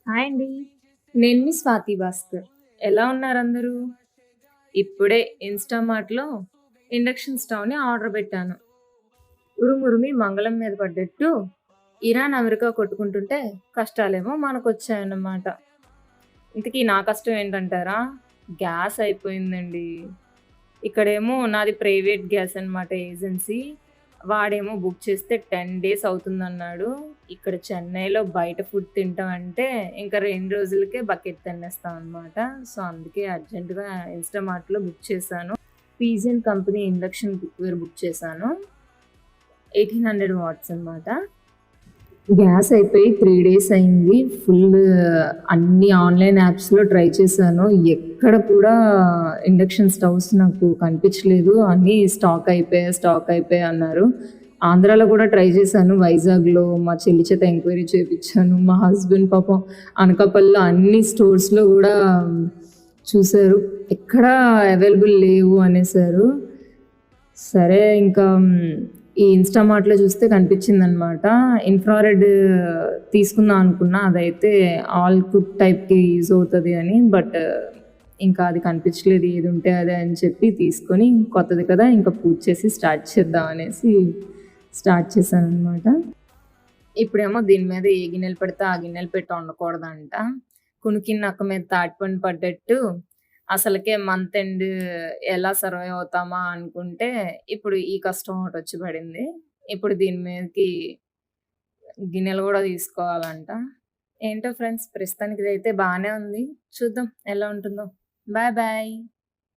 Hi అండి. నేను మీ స్వాతి భాస్కర్. ఎలా ఉన్నారందరూ? ఇప్పుడే ఇన్‌స్టామార్ట్‌లో ఇండక్షన్ స్టవ్‌ని ఆర్డర్ పెట్టాను. ఉరుమురిమి మంగళం మీద పడ్డట్టు ఇరాన్, అమెరికా కొట్టుకుంటుంటే కష్టాలేమో మనకొచ్చాయన్నమాట. ఇంతకీ నా కష్టం ఏంటంటారా? గ్యాస్ అయిపోయిందండి. ఇక్కడేమో నాది ప్రైవేట్ గ్యాస్ అనమాట ఏజెన్సీ. వాడేమో బుక్ చేస్తే 10 డేస్ అవుతుందన్నాడు. ఇక్కడ చెన్నైలో బయట ఫుడ్ తింటామంటే ఇంక 2 రోజులకే బకెట్ తినేస్తాం అనమాట. సో, అందుకే అర్జెంట్‌గా ఇన్‌స్టామార్ట్‌లో బుక్ చేశాను. Pigeon company induction cookware book చేశాను. 1800 వాట్స్ అనమాట. గ్యాస్ అయిపోయి 3 డేస్ అయింది. అన్ని ఆన్‌లైన్ యాప్స్‌లో ట్రై చేశాను. ఎక్కడ కూడా ఇండక్షన్ స్టవ్స్ నాకు కనిపించలేదు. అన్నీ స్టాక్ అయిపోయాయి అన్నారు. ఆంధ్రాలో కూడా ట్రై చేశాను. వైజాగ్‌లో మా చెల్లి చేత ఎంక్వైరీ చేపిచ్చాను. మా హస్బెండ్ పాపం అనకాపల్లిలో అన్ని స్టోర్స్‌లో గూడా చూసారు. ఎక్కడా అవైలబుల్ లేవు అనేసారు. సరే ఇంకా ఈ ఇన్‌స్టామార్ట్‌లో చూస్తే కనిపించిందనమాట. ఇన్‌ఫ్రారెడ్ తీసుకుందాం అనుకున్నా. అదైతే ఆల్ కుక్ టైప్‌కి యూజ్ అవుతది అని. బట్ ఇంకా అది కనిపించలేదు. ఏదుంటే అదే అని చెప్పి తీసుకొని కొత్తది కదా! ఇంకా పూజ చేసి స్టార్ట్ చేద్దాం అనేసి స్టార్ట్ చేశాననమాట. ఇప్పుడేమో దీని మీద ఏ గిన్నెలు పడితే ఆ గిన్నెలు పెట్టి వండకూడదంట. కునికిన నక్క మీద తాటిపండు పడ్డట్టు అసలకే మంత్ ఎండ్ ఎలా సర్వైవ్ అవుతామా అనుకుంటే, ఇప్పుడు ఈ కష్టం ఒకటొచ్చి పడింది. ఇప్పుడు దీని మీదకి గిన్నెలు గూడా తీసుకోవాలంట. ఏంటో ఫ్రెండ్స్ ప్రస్తుతానికి ఇదైతే బానే ఉంది. చూద్దాం ఎలా ఉంటుందో. Bye bye.